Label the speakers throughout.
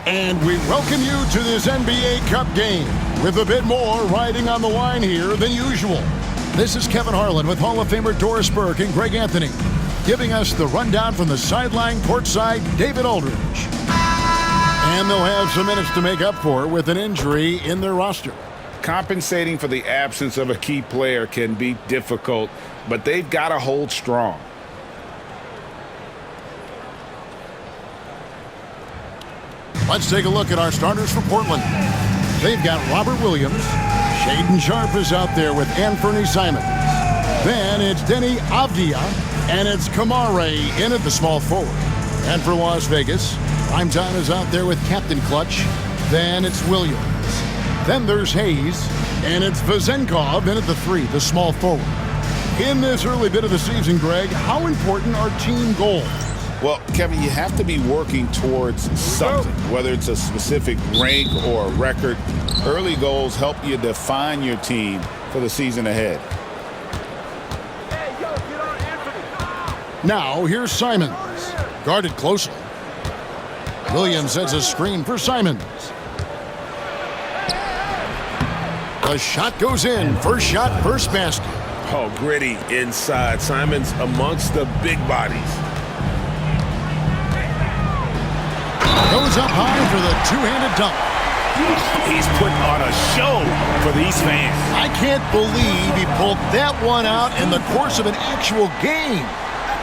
Speaker 1: And we welcome you to this NBA Cup game with a bit more riding on the line here than usual. This is Kevin Harlan with Hall of Famer Doris Burke and Greg Anthony, giving us the rundown from the sideline courtside, David Aldridge. And they'll have some minutes to make up for with an injury in their roster.
Speaker 2: Compensating for the absence of a key player can be difficult, but they've got to hold strong.
Speaker 1: Let's take a look at our starters for Portland. They've got Robert Williams. Shaedon Sharpe is out there with Anthony Simons. Then it's Deni Avdija, and it's Kamare in at the small forward. And for Las Vegas, Primetime is out there with Captain Clutch. Then it's Williams. Then there's Hayes, and it's Vezenkov in at the 3, the small forward. In this early bit of the season, Greg, how important are team goals?
Speaker 2: Well, Kevin, you have to be working towards something, whether it's a specific rank or a record. Early goals help you define your team for the season ahead.
Speaker 1: Now, here's Simons. Guarded closely. Williams sets a screen for Simons. The shot goes in. First shot, first basket.
Speaker 3: Oh, gritty inside. Simons amongst the big bodies.
Speaker 1: Goes up high for the two-handed dunk.
Speaker 3: He's putting on a show for these fans.
Speaker 1: I can't believe he pulled that one out in the course of an actual game.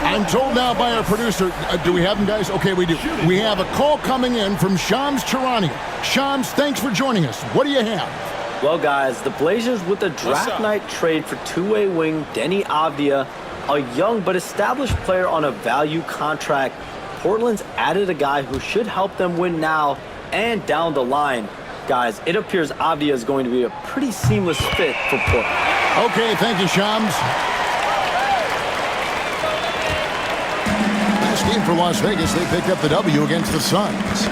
Speaker 1: I'm told now by our producer, do we have him, guys? Okay, we do. We have a call coming in from Shams Charania. Shams, thanks for joining us. What do you have?
Speaker 4: Well, guys, the Blazers with a draft night trade for two-way wing Deni Avdija, a young but established player on a value contract. Portland's added a guy who should help them win now and down the line. Guys, it appears Avdija is going to be a pretty seamless fit for Portland.
Speaker 1: Okay, thank you, Shams. Last game for Las Vegas, they picked up the W against the Suns.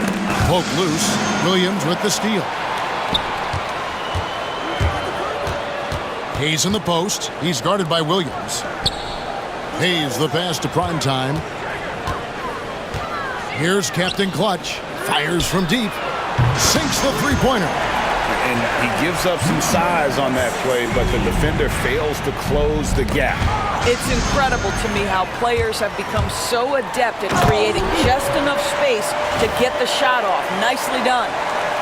Speaker 1: Poke loose, Williams with the steal. Hayes in the post. He's guarded by Williams. Hayes the pass to Primetime. Here's Captain Clutch. Fires from deep. Sinks the three-pointer.
Speaker 2: And he gives up some size on that play, but the defender fails to close the gap.
Speaker 5: It's incredible to me how players have become so adept at creating just enough space to get the shot off. Nicely done.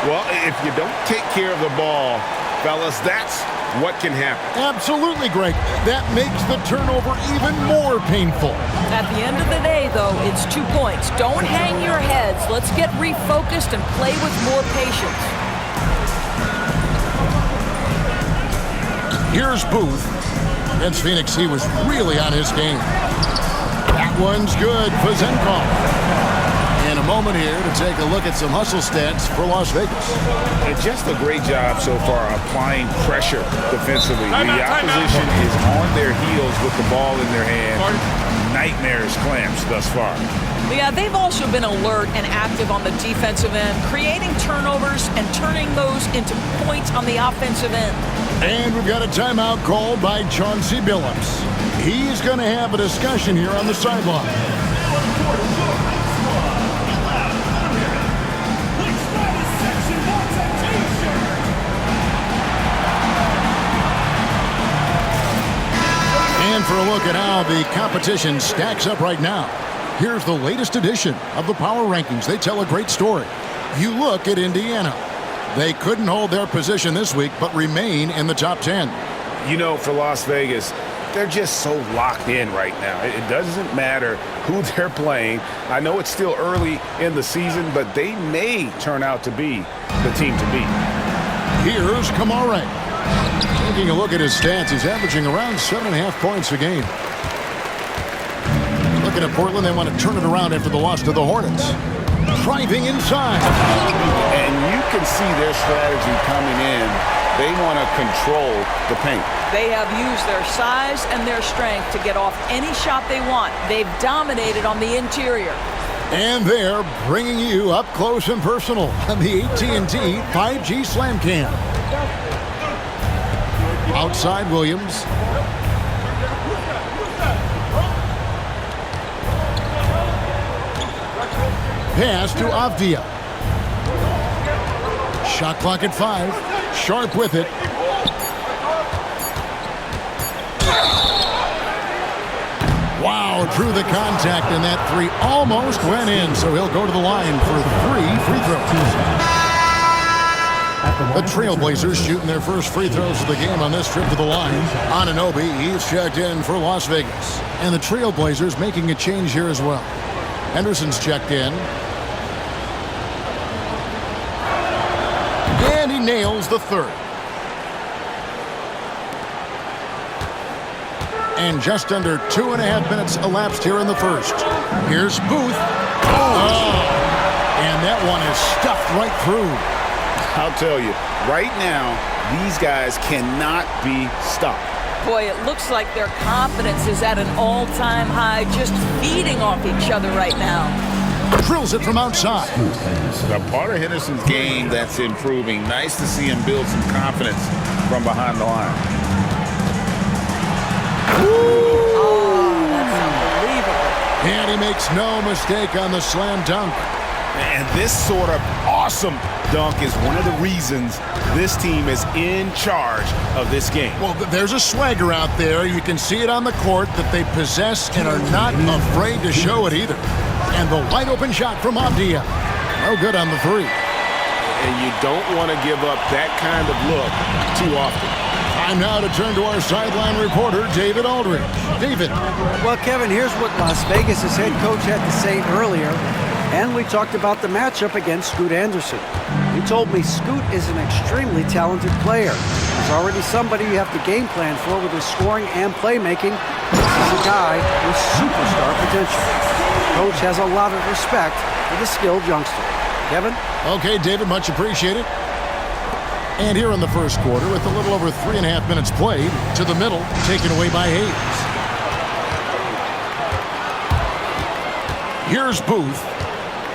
Speaker 2: Well, if you don't take care of the ball, fellas, that's what can happen.
Speaker 1: Absolutely, Greg. That makes the turnover even more painful.
Speaker 5: At the end of the day, though, it's 2 points. Don't hang your heads. Let's get refocused and play with more patience.
Speaker 1: Here's Booth. Against Phoenix, he was really on his game. That one's good. Vezenkov. In a moment here to take a look at some hustle stats for Las Vegas.
Speaker 2: And just a great job so far applying pressure defensively. The opposition is on their heels with the ball in their hand. Nightmares clamps thus far.
Speaker 5: Yeah, they've also been alert and active on the defensive end, creating turnovers and turning those into points on the offensive end.
Speaker 1: And we've got a timeout called by Chauncey Billups. He's going to have a discussion here on the sideline. And for a look at how the competition stacks up right now, here's the latest edition of the Power Rankings. They tell a great story. You look at Indiana. They couldn't hold their position this week, but remain in the top 10.
Speaker 2: You know, for Las Vegas, they're just so locked in right now. It doesn't matter who they're playing. I know it's still early in the season, but they may turn out to be the team to beat.
Speaker 1: Here's Kamare. Taking a look at his stats, he's averaging around 7.5 points a game. Looking at Portland, they want to turn it around after the loss to the Hornets. Driving inside.
Speaker 2: And you can see their strategy coming in. They want to control the paint.
Speaker 5: They have used their size and their strength to get off any shot they want. They've dominated on the interior.
Speaker 1: And they're bringing you up close and personal on the AT&T 5G Slam Cam. Outside Williams. Pass to Avdija. Shot clock at 5. Sharp with it. Wow, drew the contact, and that 3 almost went in, so he'll go to the line for 3 free throws. The Trailblazers shooting their first free throws of the game on this trip to the line. Anunoby, he's checked in for Las Vegas. And the Trailblazers making a change here as well. Henderson's checked in. And he nails the 3rd. And just under 2.5 minutes elapsed here in the first. Here's Booth. And that one is stuffed right through.
Speaker 2: I'll tell you, right now, these guys cannot be stopped.
Speaker 5: Boy, it looks like their confidence is at an all-time high, just feeding off each other right now.
Speaker 1: Drills it from outside.
Speaker 2: A part of Henderson's game that's improving. Nice to see him build some confidence from behind the line.
Speaker 5: That's unbelievable.
Speaker 1: And he makes no mistake on the slam dunk.
Speaker 2: And this sort of awesome dunk is one of the reasons this team is in charge of this game.
Speaker 1: Well, there's a swagger out there. You can see it on the court that they possess and are not afraid to show it either. And the wide open shot from Avdia. No good on the 3.
Speaker 3: And you don't want to give up that kind of look too often.
Speaker 1: Time now to turn to our sideline reporter, David Aldridge. David.
Speaker 6: Well, Kevin, here's what Las Vegas' head coach had to say earlier. And we talked about the matchup against Scoot Anderson. He told me Scoot is an extremely talented player. He's already somebody you have to game plan for with his scoring and playmaking. This is a guy with superstar potential. Coach has a lot of respect for the skilled youngster. Kevin?
Speaker 1: Okay, David, much appreciated. And here in the first quarter, with a little over 3.5 minutes played, to the middle, taken away by Hayes. Here's Booth.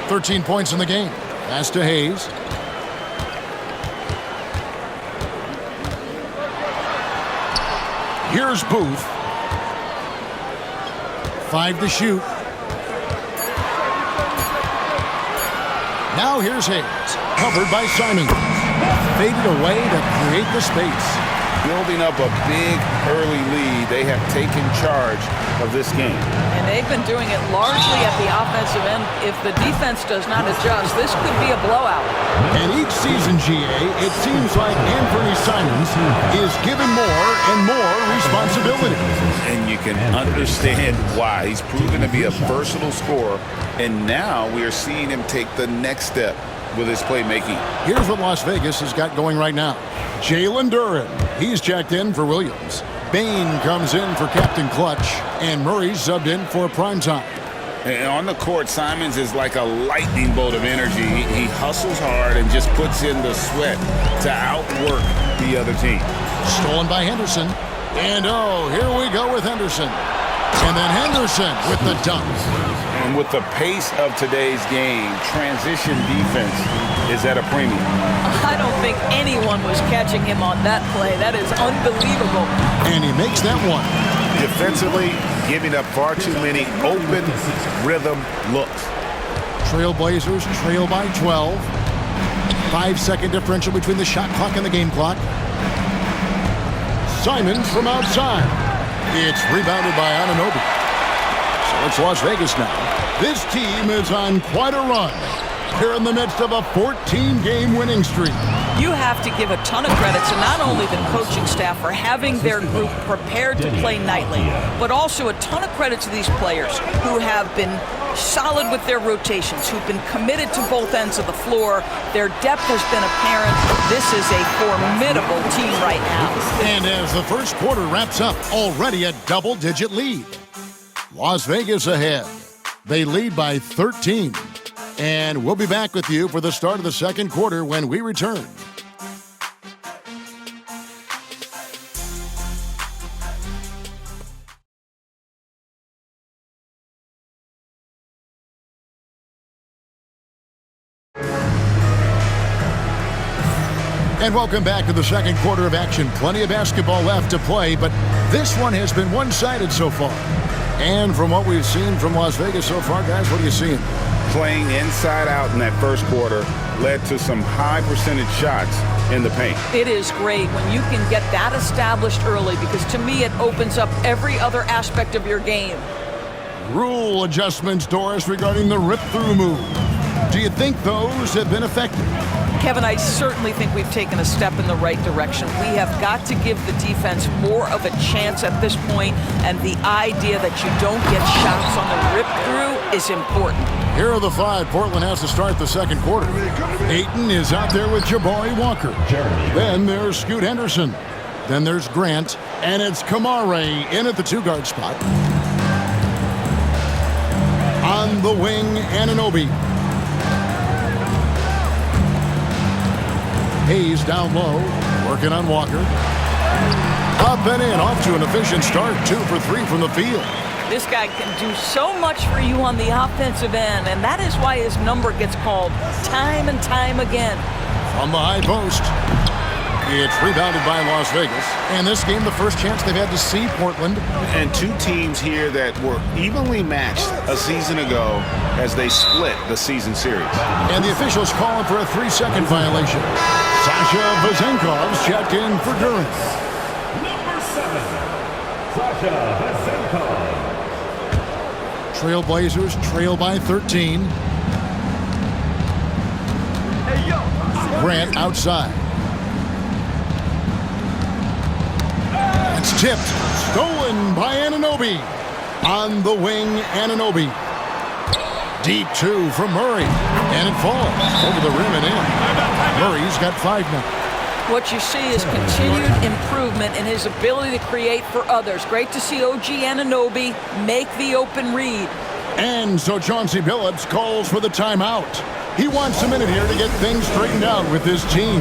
Speaker 1: 13 points in the game. Pass to Hayes. Here's Booth. 5 to shoot. Now here's Hayes. Covered by Simons. Faded away to create the space.
Speaker 2: Building up a big early lead, they have taken charge of this game.
Speaker 5: And they've been doing it largely at the offensive end. If the defense does not adjust, this could be a blowout.
Speaker 1: And each season, GA, it seems like Anthony Simons is given more and more responsibility.
Speaker 2: And you can understand why. He's proven to be a versatile scorer, and now we are seeing him take the next step with his playmaking.
Speaker 1: Here's what Las Vegas has got going right now. Jalen Duren, he's checked in for Williams. Bain comes in for Captain Clutch, and Murray's subbed in for primetime.
Speaker 2: And on the court, Simons is like a lightning bolt of energy. He hustles hard and just puts in the sweat to outwork the other team.
Speaker 1: Stolen by Henderson. And oh, here we go with Henderson. And then Henderson with the dunk.
Speaker 2: And with the pace of today's game, transition defense is at a premium.
Speaker 5: I don't think anyone was catching him on that play. That is unbelievable.
Speaker 1: And he makes that one.
Speaker 2: Defensively, giving up far too many open rhythm looks.
Speaker 1: Trailblazers trail by 12. 5-second differential between the shot clock and the game clock. Simons from outside. It's rebounded by Anunoby. So it's Las Vegas now. This team is on quite a run. They're in the midst of a 14-game winning streak.
Speaker 5: You have to give a ton of credit to not only the coaching staff for having their group prepared to play nightly, but also a ton of credit to these players who have been solid with their rotations, who've been committed to both ends of the floor. Their depth has been apparent. This is a formidable team right now.
Speaker 1: And as the first quarter wraps up, already a double-digit lead. Las Vegas ahead. They lead by 13. And we'll be back with you for the start of the second quarter when we return. And welcome back to the second quarter of action. Plenty of basketball left to play, but this one has been one-sided so far. And from what we've seen from Las Vegas so far, guys, what are you seeing?
Speaker 2: Playing inside out in that first quarter led to some high percentage shots in the paint.
Speaker 5: It is great when you can get that established early, because to me it opens up every other aspect of your game.
Speaker 1: Rule adjustments, Doris, regarding the rip-through move. Do you think those have been effective?
Speaker 5: Kevin, I certainly think we've taken a step in the right direction. We have got to give the defense more of a chance at this point, and the idea that you don't get shots on the rip-through is important.
Speaker 1: Here are the five Portland has to start the second quarter. Ayton is out there with Jabari Walker. Then there's Scoot Henderson. Then there's Grant, and it's Kamare in at the two-guard spot. On the wing, Anunoby. Hayes down low, working on Walker. Up and in, off to an efficient start, 2 for 3 from the field.
Speaker 5: This guy can do so much for you on the offensive end, and that is why his number gets called time and time again.
Speaker 1: From the high post, it's rebounded by Las Vegas. And this game, the first chance they've had to see Portland.
Speaker 2: And two teams here that were evenly matched a season ago as they split the season series.
Speaker 1: And the officials calling for a 3-second violation. Sasha Vezenkov's checked in for Durant.
Speaker 7: Number 7, Sasha Vezenkov.
Speaker 1: Trailblazers trail by 13. Grant outside. It's tipped. Stolen by Anunoby. On the wing, Anunoby. Deep 2 from Murray. And it falls over the rim and in. Murray's got 5 now.
Speaker 5: What you see is continued improvement in his ability to create for others. Great to see OG Anunoby make the open read.
Speaker 1: And so Chauncey Billups calls for the timeout. He wants a minute here to get things straightened out with his team.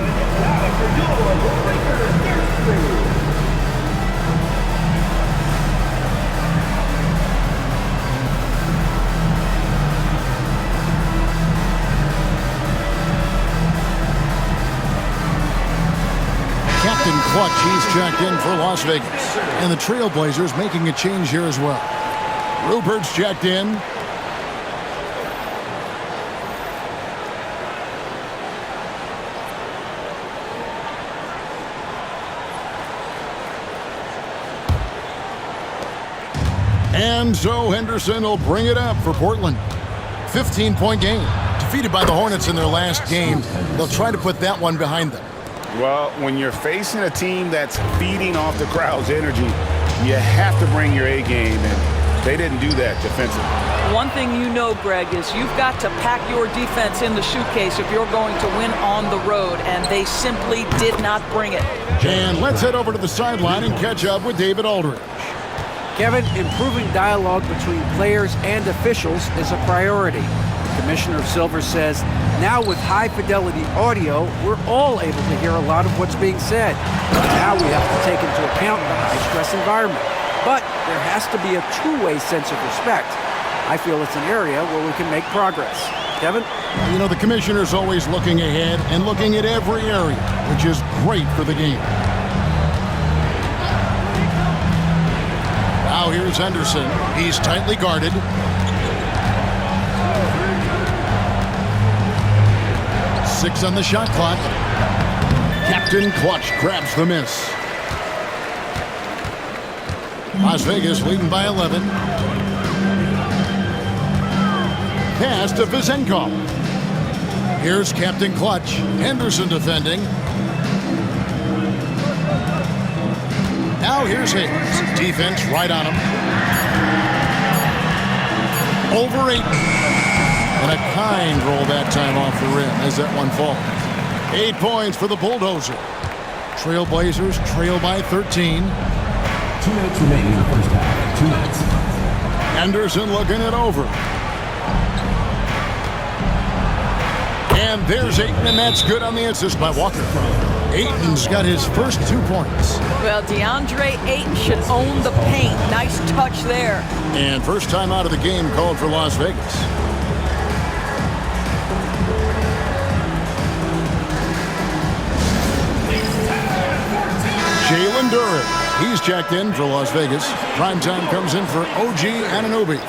Speaker 1: Captain Clutch, he's checked in for Las Vegas. And the Trailblazers making a change here as well. Rupert's checked in. And so Henderson will bring it up for Portland. 15-point game. Defeated by the Hornets in their last game. They'll try to put that one behind them.
Speaker 2: Well, when you're facing a team that's feeding off the crowd's energy, you have to bring your A game, and they didn't do that defensively.
Speaker 5: One thing you know, Greg, is you've got to pack your defense in the suitcase if you're going to win on the road, and they simply did not bring it.
Speaker 1: And let's head over to the sideline and catch up with David Aldridge.
Speaker 6: Kevin, improving dialogue between players and officials is a priority. Commissioner Silver says, now with high-fidelity audio, we're all able to hear a lot of what's being said. Now we have to take into account the high-stress environment. But there has to be a two-way sense of respect. I feel it's an area where we can make progress. Kevin?
Speaker 1: You know, the commissioner's always looking ahead and looking at every area, which is great for the game. Now here's Henderson. He's tightly guarded. Six on the shot clock. Captain Clutch grabs the miss. Las Vegas leading by 11. Pass to Vezenkov. Here's Captain Clutch. Henderson defending. Now here's Hayes. Defense right on him. Over 8. And a kind roll that time off the rim as that one falls. 8 points for the Bulldozer. Trailblazers trail by 13.
Speaker 7: 2 minutes remaining in the first half. 2 minutes.
Speaker 1: Henderson looking it over. And there's Ayton, and that's good on the assist by Walker. Ayton's got his first 2 points.
Speaker 5: Well, DeAndre Ayton should own the paint. Nice touch there.
Speaker 1: And first time out of the game called for Las Vegas. Jalen Duren, he's checked in for Las Vegas. Primetime comes in for OG Anunoby.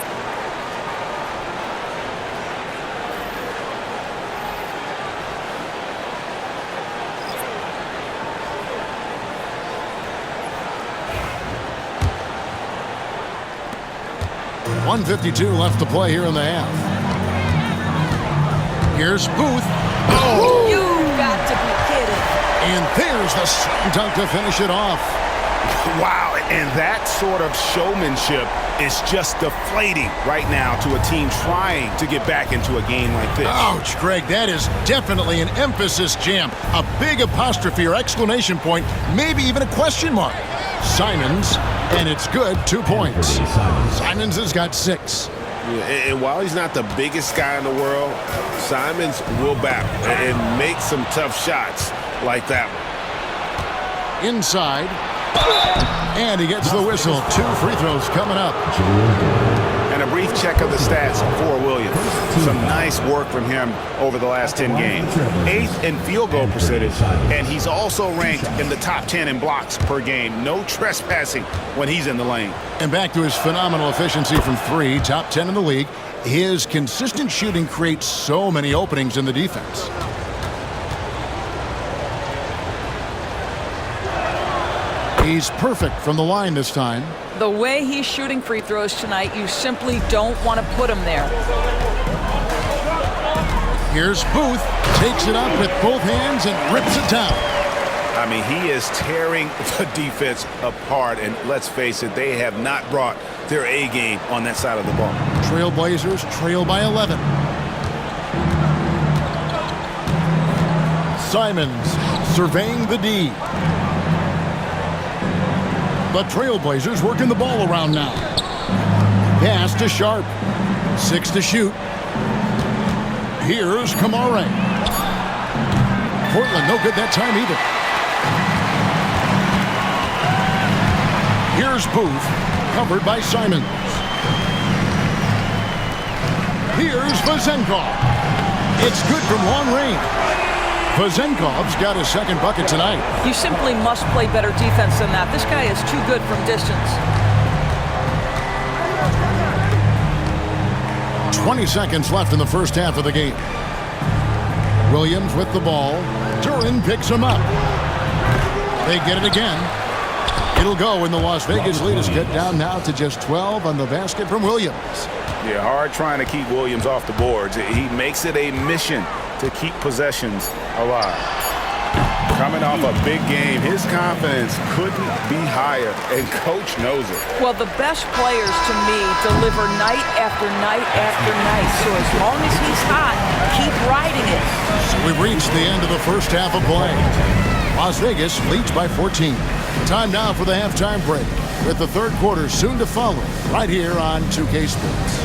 Speaker 1: 1:52 left to play here in the half. Here's Booth. Oh!
Speaker 5: You've got to be kidding.
Speaker 1: And there's the slam dunk to finish it off.
Speaker 2: Wow, and that sort of showmanship is just deflating right now to a team trying to get back into a game like this.
Speaker 1: Ouch, Greg, that is definitely an emphasis jam. A big apostrophe or exclamation point, maybe even a question mark. Simons, and it's good, 2 points. Simons has got 6.
Speaker 3: Yeah, and while he's not the biggest guy in the world, Simons will battle and make some tough shots like that one.
Speaker 1: Inside. And he gets the whistle. 2 free throws coming up.
Speaker 2: And a brief check of the stats for Williams. Some nice work from him over the last 10 games. 8th in field goal percentage, and he's also ranked in the top 10 in blocks per game. No trespassing when he's in the lane.
Speaker 1: And back to his phenomenal efficiency from 3, top 10 in the league. His consistent shooting creates so many openings in the defense. He's perfect from the line this time.
Speaker 5: The way he's shooting free throws tonight, you simply don't want to put him there.
Speaker 1: Here's Booth. Takes it up with both hands and rips it down.
Speaker 2: I mean, he is tearing the defense apart, and let's face it, they have not brought their A game on that side of the ball.
Speaker 1: Trailblazers trail by 11. Simons surveying the D. The Trailblazers working the ball around now. Pass to Sharp. 6 to shoot. Here's Kamare. Portland no good that time either. Here's Booth, covered by Simons. Here's Vazenkov. It's good from long range. Vazenkov's got his second bucket tonight.
Speaker 5: You simply must play better defense than that. This guy is too good from distance.
Speaker 1: 20 seconds left in the first half of the game. Williams with the ball. Duran picks him up. They get it again. It'll go, and the Las Vegas lead is cut down now to just 12 on the basket from Williams.
Speaker 2: Yeah, hard trying to keep Williams off the boards. He makes it a mission to keep possessions alive. Coming off a big game, his confidence couldn't be higher, and coach knows it.
Speaker 5: Well, the best players, to me, deliver night after night after night. So as long as he's hot, keep riding it.
Speaker 1: So we've reached the end of the first half of play. Las Vegas leads by 14. Time now for the halftime break, with the third quarter soon to follow, right here on 2K Sports.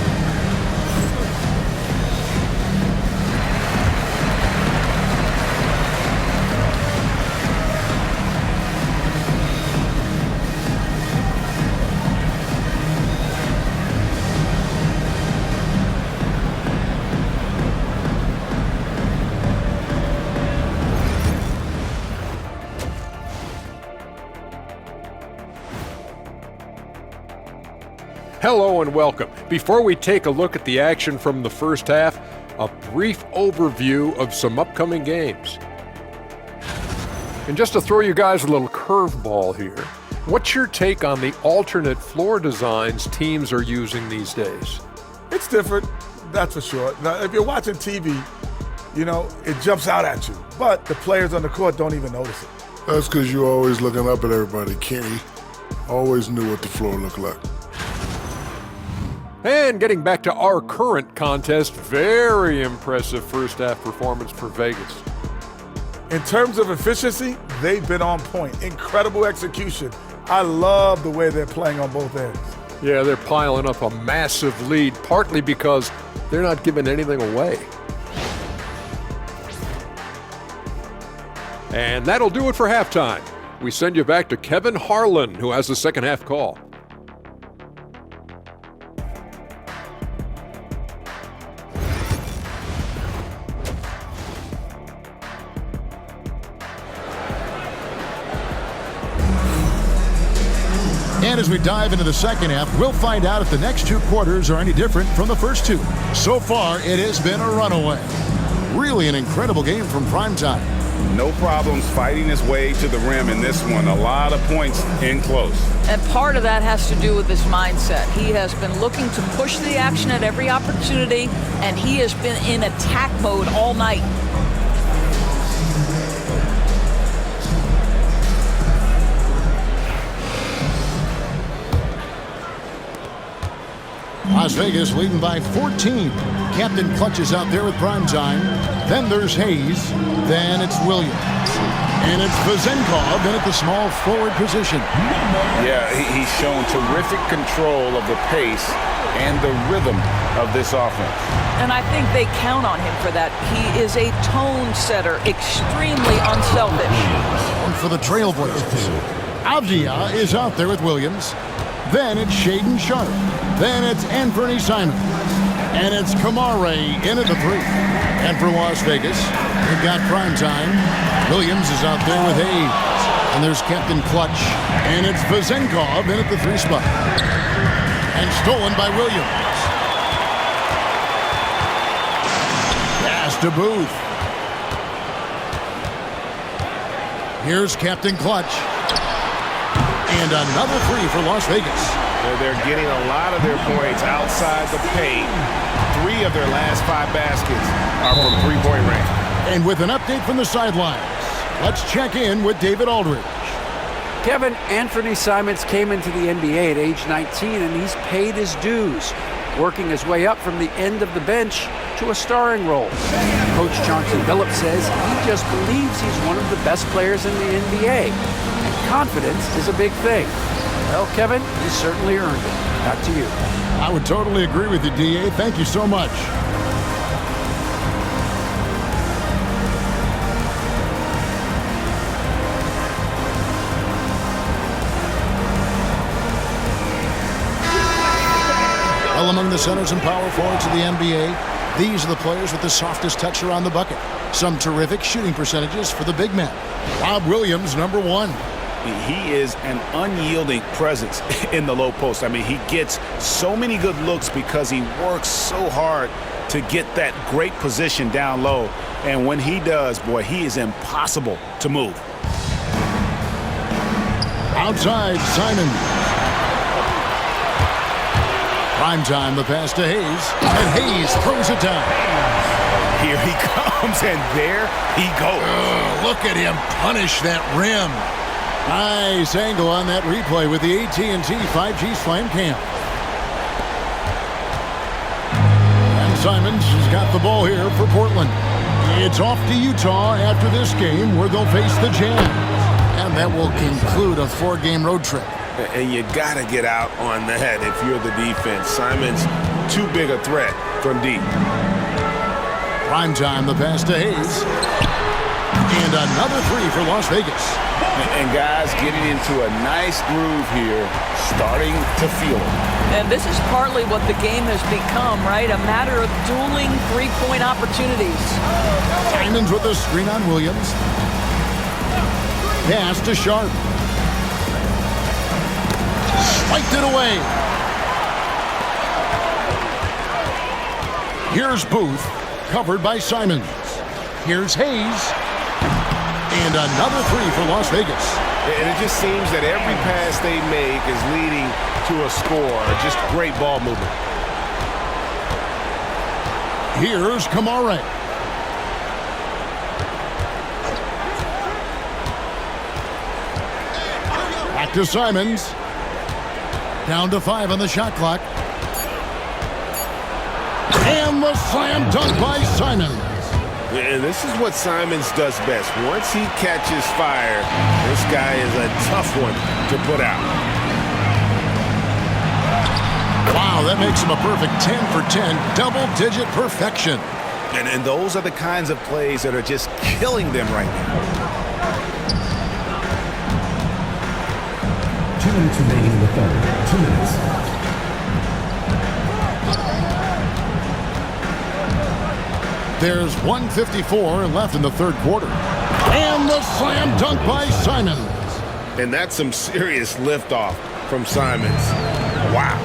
Speaker 8: Hello and welcome. Before we take a look at the action from the first half, a brief overview of some upcoming games. And just to throw you guys a little curveball here, what's your take on the alternate floor designs teams are using these days?
Speaker 9: It's different, that's for sure. Now, if you're watching TV, you know, it jumps out at you. But the players on the court don't even notice it.
Speaker 10: That's because you're always looking up at everybody. Kenny always knew what the floor looked like.
Speaker 8: And getting back to our current contest, very impressive first half performance for Vegas.
Speaker 9: In terms of efficiency, they've been on point. Incredible execution. I love the way they're playing on both ends.
Speaker 8: Yeah, they're piling up a massive lead, partly because they're not giving anything away. And that'll do it for halftime. We send you back to Kevin Harlan, who has the second half call.
Speaker 1: And as we dive into the second half, we'll find out if the next 2 quarters are any different from the first 2. So far, it has been a runaway. Really an incredible game from primetime.
Speaker 2: No problems fighting his way to the rim in this one. A lot of points in close.
Speaker 5: And part of that has to do with his mindset. He has been looking to push the action at every opportunity, and he has been in attack mode all night.
Speaker 1: Las Vegas leading by 14. Captain Clutch is out there with prime time. Then there's Hayes. Then it's Williams. And it's Vazenkov in at the small forward position.
Speaker 2: Yeah, he's shown terrific control of the pace and the rhythm of this offense.
Speaker 5: And I think they count on him for that. He is a tone setter, extremely unselfish.
Speaker 1: And for the Trailblazers, Avdia is out there with Williams. Then it's Shaden Sharp. Then it's Anthony Simons. And it's Kamare in at the three. And for Las Vegas, they've got prime time. Williams is out there with Hayes. And there's Captain Clutch. And it's Vazenkov in at the three spot. And stolen by Williams. Pass to Booth. Here's Captain Clutch. And another three for Las Vegas.
Speaker 3: They're getting a lot of their points outside the paint. 3 of their last 5 baskets are from three-point range.
Speaker 1: And with an update from the sidelines, let's check in with David Aldridge.
Speaker 6: Kevin, Anthony Simons came into the NBA at age 19, and he's paid his dues, working his way up from the end of the bench to a starring role. Coach Chauncey Billups says he just believes he's one of the best players in the NBA, and confidence is a big thing. Well, Kevin, you certainly earned it. Back to you.
Speaker 1: I would totally agree with you, D.A. Thank you so much. Well, among the centers and power forwards of the NBA, these are the players with the softest touch around the bucket. Some terrific shooting percentages for the big men. Rob Williams, number 1.
Speaker 2: He is an unyielding presence in the low post. I mean, he gets so many good looks because he works so hard to get that great position down low. And when he does, boy, he is impossible to move.
Speaker 1: Outside, Simon. Prime time, the pass to Hayes. And Hayes throws it down.
Speaker 2: Here he comes, and there he goes.
Speaker 1: Look at him punish that rim. Nice angle on that replay with the AT&T 5G Slam Cam. And Simons has got the ball here for Portland. It's off to Utah after this game where they'll face the Jazz. And that will conclude a 4-game road trip.
Speaker 3: And you got to get out on that if you're the defense. Simons, too big a threat from deep.
Speaker 1: Prime time, the pass to Hayes. And another three for Las Vegas.
Speaker 2: And guys getting into a nice groove here, starting to feel it.
Speaker 5: And this is partly what the game has become, right? A matter of dueling three-point opportunities.
Speaker 1: Simons with the screen on Williams. Pass to Sharp. Spiked it away. Here's Booth, covered by Simons. Here's Hayes. And another three for Las Vegas.
Speaker 3: And it just seems that every pass they make is leading to a score. Just great ball movement.
Speaker 1: Here's Kamare. Back to Simons. Down to 5 on the shot clock. And the slam dunk by Simons.
Speaker 3: And this is what Simons does best. Once he catches fire, this guy is a tough one to put out.
Speaker 1: Wow, that makes him a perfect 10 for 10, double-digit perfection.
Speaker 2: And those are the kinds of plays that are just killing them right now.
Speaker 7: 2 minutes remaining in the third. 2 minutes.
Speaker 1: There's 1:54 left in the third quarter. And the slam dunk by Simons.
Speaker 3: And that's some serious liftoff from Simons. Wow.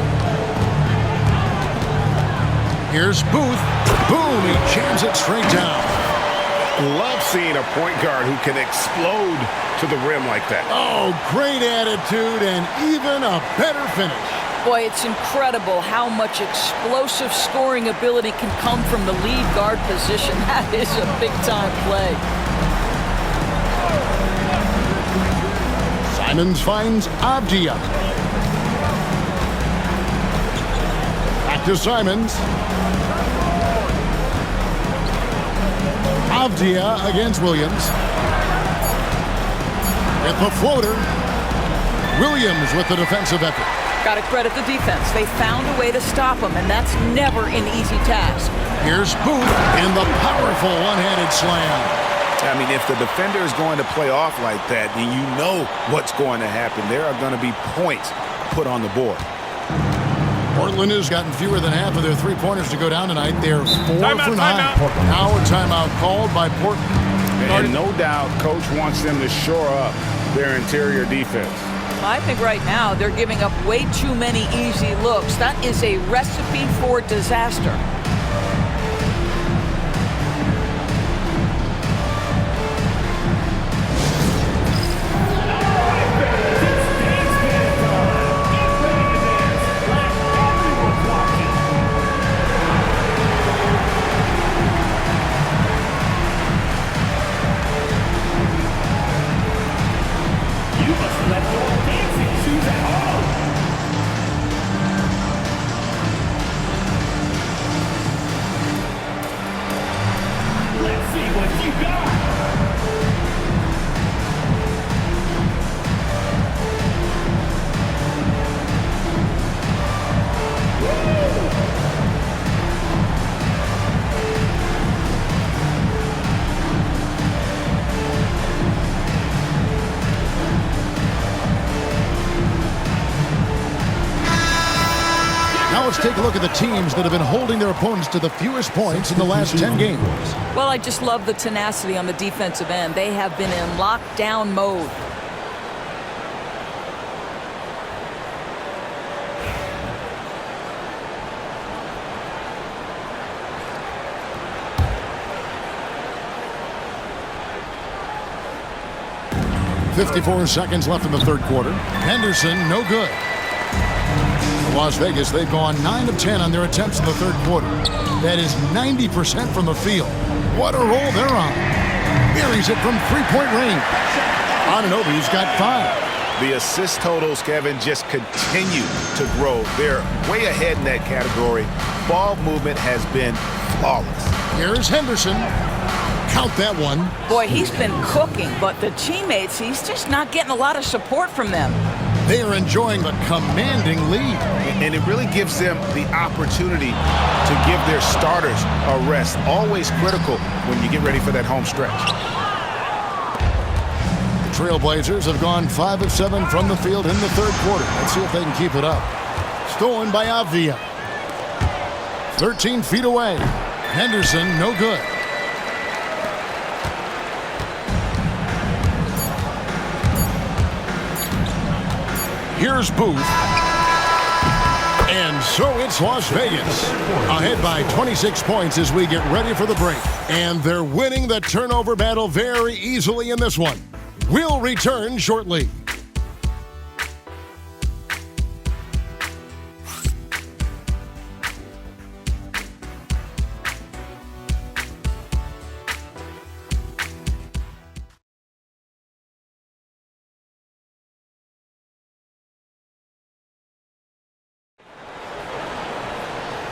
Speaker 1: Here's Booth. Boom, he jams it straight down.
Speaker 2: Love seeing a point guard who can explode to the rim like that.
Speaker 1: Oh, great attitude and even a better finish.
Speaker 5: Boy, it's incredible how much explosive scoring ability can come from the lead guard position. That is a big-time play.
Speaker 1: Simons finds Avdia. Back to Simons. Avdia against Williams. With the floater. Williams with the defensive effort.
Speaker 5: Got to credit the defense. They found a way to stop him, and that's never an easy task.
Speaker 1: Here's Booth in the powerful one-handed slam.
Speaker 2: I mean, if the defender is going to play off like that, then you know what's going to happen. There are going to be points put on the board.
Speaker 1: Portland has gotten fewer than half of their three-pointers to go down tonight. They're 4 for 9. Now a timeout called by Portland.
Speaker 2: And no doubt, Coach wants them to shore up their interior defense.
Speaker 5: I think right now they're giving up way too many easy looks. That is a recipe for disaster.
Speaker 1: Now let's take a look at the teams that have been holding their opponents to the fewest points in the last 10 games.
Speaker 5: Well, I just love the tenacity on the defensive end. They have been in lockdown mode.
Speaker 1: .54 seconds left in the third quarter. Henderson, no good. Las Vegas, they've gone 9 of 10 on their attempts in the third quarter. That is 90% from the field. What a roll they're on. Buries it from three-point range. Anunoby's got 5.
Speaker 2: The assist totals, Kevin, just continue to grow. They're way ahead in that category. Ball movement has been flawless.
Speaker 1: Here's Henderson. Count that one.
Speaker 5: Boy, he's been cooking, but the teammates, he's just not getting a lot of support from them.
Speaker 1: They are enjoying the commanding lead.
Speaker 2: And it really gives them the opportunity to give their starters a rest. Always critical when you get ready for that home stretch.
Speaker 1: The Trailblazers have gone 5 of 7 from the field in the third quarter. Let's see if they can keep it up. Stolen by Avdia. 13 feet away. Henderson, no good. Here's Booth. And so it's Las Vegas. Ahead by 26 points as we get ready for the break. And they're winning the turnover battle very easily in this one. We'll return shortly.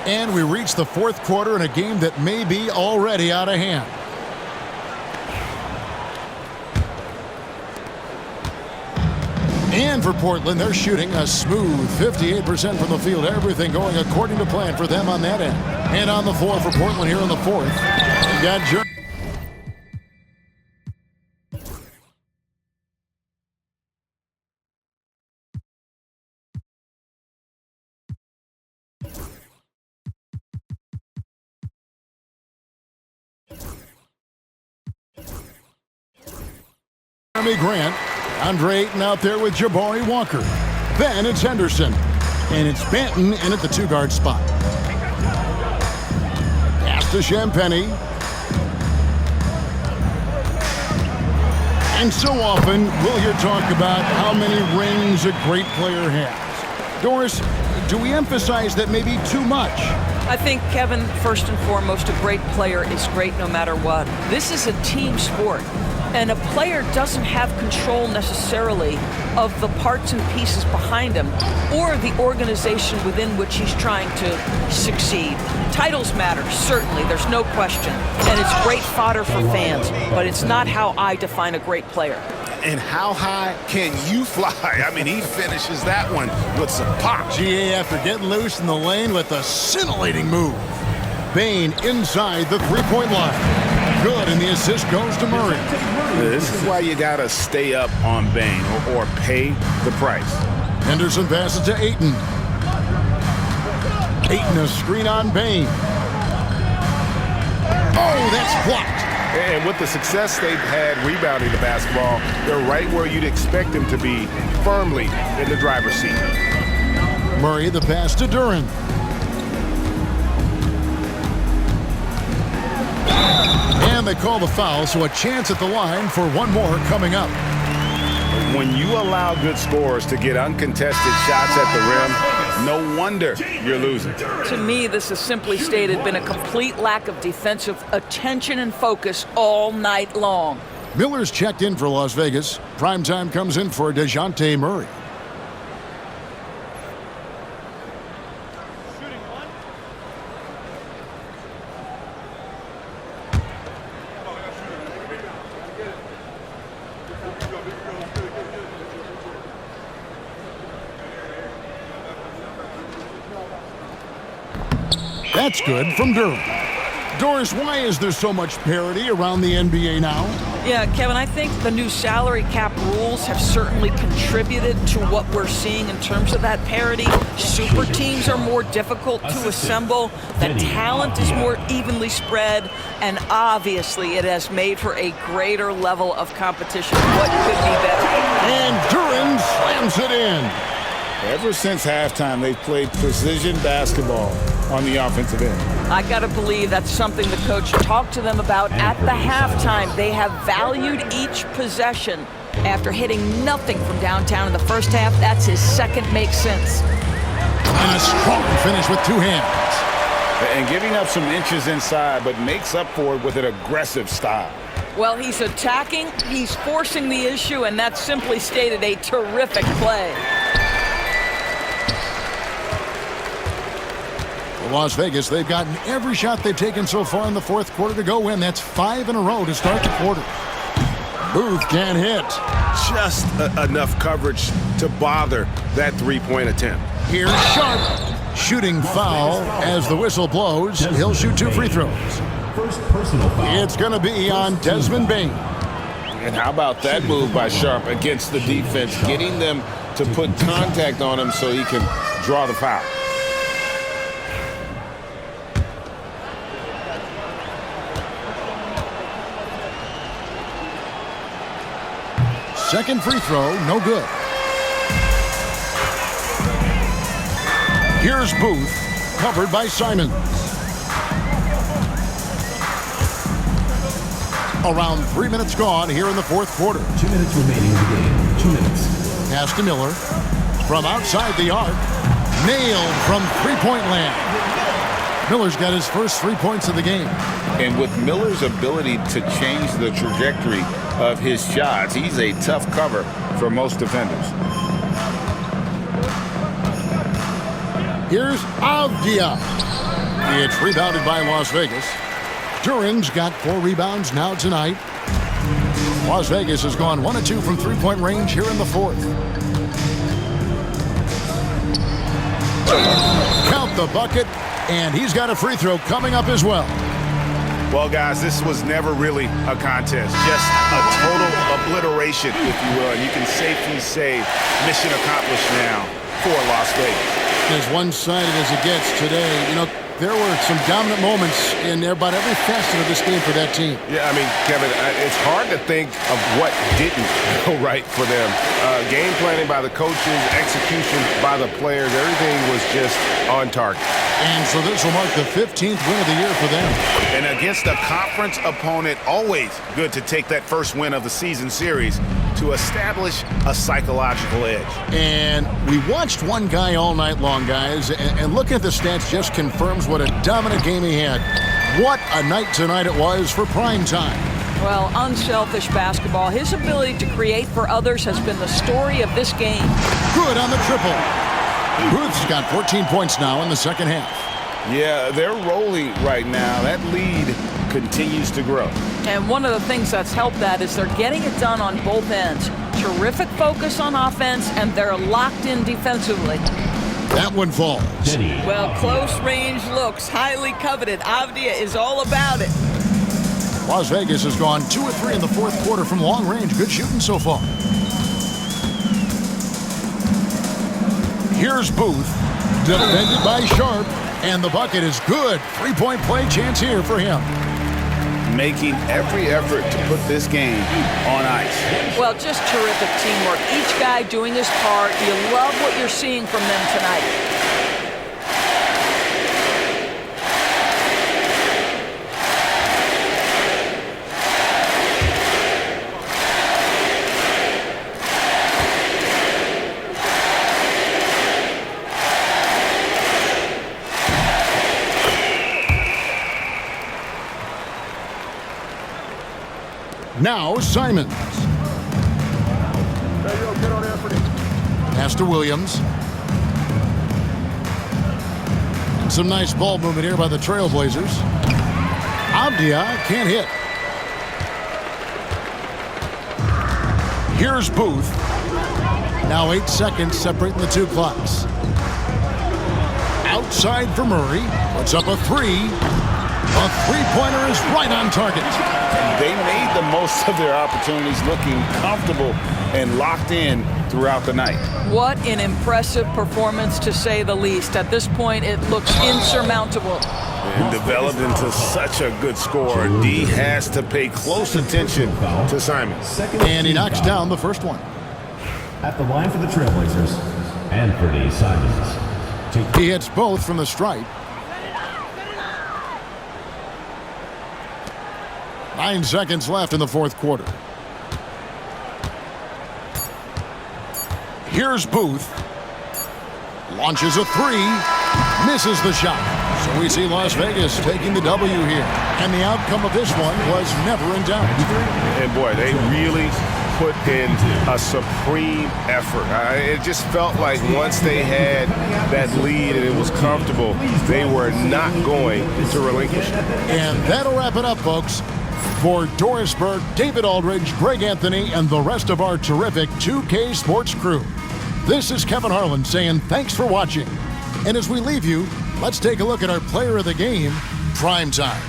Speaker 1: And we reach the fourth quarter in a game that may be already out of hand. And for Portland, they're shooting a smooth 58% from the field. Everything going according to plan for them on that end. And on the floor for Portland here in the fourth. We've got Jeremy Grant, Andre Ayton out there with Jabari Walker. Then it's Henderson, and it's Banton in at the two-guard spot. Pass to Champagny. And so often we'll hear talk about how many rings a great player has. Doris, do we emphasize that maybe too much?
Speaker 5: I think, Kevin, first and foremost, a great player is great no matter what. This is a team sport, and a player doesn't have control necessarily of the parts and pieces behind him or the organization within which he's trying to succeed. Titles matter, certainly, there's no question, and it's great fodder for fans, but it's not how I define a great player.
Speaker 2: And how high can you fly? I mean, he finishes that one with some pop.
Speaker 1: GA after getting loose in the lane with a scintillating move. Bain inside the three-point line. Good, and the assist goes to Murray.
Speaker 2: This is why you got to stay up on Bain or pay the price.
Speaker 1: Henderson passes to Ayton. Ayton a screen on Bain. Oh, that's blocked.
Speaker 2: And with the success they've had rebounding the basketball, they're right where you'd expect them to be, firmly in the driver's seat.
Speaker 1: Murray the pass to Duran. And they call the foul, so a chance at the line for one more coming up.
Speaker 2: When you allow good scorers to get uncontested shots at the rim, no wonder you're losing.
Speaker 5: To me, this has simply stated been a complete lack of defensive attention and focus all night long.
Speaker 1: Miller's checked in for Las Vegas. Primetime comes in for DeJounte Murray. That's good from Durham. Doris, why is there so much parity around the NBA now?
Speaker 5: Yeah, Kevin, I think the new salary cap rules have certainly contributed to what we're seeing in terms of that parity. Super teams are more difficult to assemble. The talent is more evenly spread. And obviously, it has made for a greater level of competition. What could be better?
Speaker 1: And Duran slams it in.
Speaker 2: Ever since halftime, they've played precision basketball on the offensive end.
Speaker 5: I got to believe that's something the coach talked to them about at the halftime. They have valued each possession. After hitting nothing from downtown in the first half, that's his second makes sense.
Speaker 1: And a strong finish with two hands.
Speaker 2: And giving up some inches inside, but makes up for it with an aggressive style.
Speaker 5: Well, he's attacking, he's forcing the issue, and that's simply stated a terrific play.
Speaker 1: Las Vegas, they've gotten every shot they've taken so far in the fourth quarter to go win. That's 5 in a row to start the quarter. Booth can't hit.
Speaker 3: Just enough coverage to bother that three-point attempt.
Speaker 1: Here's Sharp. Shooting foul as the whistle blows. He'll shoot 2 free throws.
Speaker 7: First personal foul.
Speaker 1: It's going to be on Desmond Bain.
Speaker 3: And how about that move by Sharp against the defense, getting them to put contact on him so he can draw the foul.
Speaker 1: Second free throw, no good. Here's Booth, covered by Simons. Around 3 minutes gone here in the fourth quarter.
Speaker 7: 2 minutes remaining in the game. 2 minutes.
Speaker 1: Pass to Miller. From outside the arc. Nailed from three-point land. Miller's got his first 3 points of the game.
Speaker 2: And with Miller's ability to change the trajectory of his shots, he's a tough cover for most defenders.
Speaker 1: Here's Avdia. It's rebounded by Las Vegas. Duran's got 4 rebounds now tonight. Las Vegas has gone 1 of 2 from three-point range here in the fourth. Count the bucket, and he's got a free throw coming up as well.
Speaker 2: Well, guys, this was never really a contest, just a total obliteration, if you will. And you can safely say mission accomplished now for Las Vegas.
Speaker 1: As one-sided as it gets today, There were some dominant moments in about every facet of this game for that team.
Speaker 2: Yeah, I mean, Kevin, it's hard to think of what didn't go right for them. Game planning by the coaches, execution by the players, everything was just on target.
Speaker 1: And so this will mark the 15th win of the year for them.
Speaker 2: And against a conference opponent, always good to take that first win of the season series to establish a psychological edge.
Speaker 1: And we watched one guy all night long, guys, and looking at the stats just confirms what a dominant game he had. What a night tonight it was for prime time.
Speaker 5: Well, unselfish basketball. His ability to create for others has been the story of this game.
Speaker 1: Good on the triple. Booth's got 14 points now in the second half.
Speaker 2: Yeah, they're rolling right now. That lead continues to grow.
Speaker 5: And one of the things that's helped that is they're getting it done on both ends. Terrific focus on offense, and they're locked in defensively.
Speaker 1: That one falls.
Speaker 5: Well, close range looks highly coveted. Avdia is all about it.
Speaker 1: Las Vegas has gone 2 of 3 in the fourth quarter from long range. Good shooting so far. Here's Booth, defended by Sharp, and the bucket is good. Three-point play chance here for him.
Speaker 2: Making every effort to put this game on ice.
Speaker 5: Well, just terrific teamwork. Each guy doing his part. You love what you're seeing from them tonight.
Speaker 1: Now Simons. Pass to Williams. And some nice ball movement here by the Trailblazers. Avdia can't hit. Here's Booth. Now 8 seconds separating the two clocks. Outside for Murray. Puts up a three. A three-pointer is right on target.
Speaker 2: They made the most of their opportunities, looking comfortable and locked in throughout the night.
Speaker 5: What an impressive performance, to say the least. At this point, it looks insurmountable.
Speaker 2: And developed into such a good scorer. D has to pay close attention to Simons.
Speaker 1: And he knocks down the first one.
Speaker 7: At the line for the Trailblazers, Anthony Simons.
Speaker 1: He hits both from the stripe. 9 seconds left in the fourth quarter. Here's Booth. Launches a three. Misses the shot. So we see Las Vegas taking the W here. And the outcome of this one was never in doubt.
Speaker 2: And boy, they really put in a supreme effort. It just felt like once they had that lead and it was comfortable, they were not going to relinquish it.
Speaker 1: And that'll wrap it up, folks. For Doris Burke, David Aldridge, Greg Anthony, and the rest of our terrific 2K Sports crew, this is Kevin Harlan saying thanks for watching. And as we leave you, let's take a look at our player of the game, Primetime.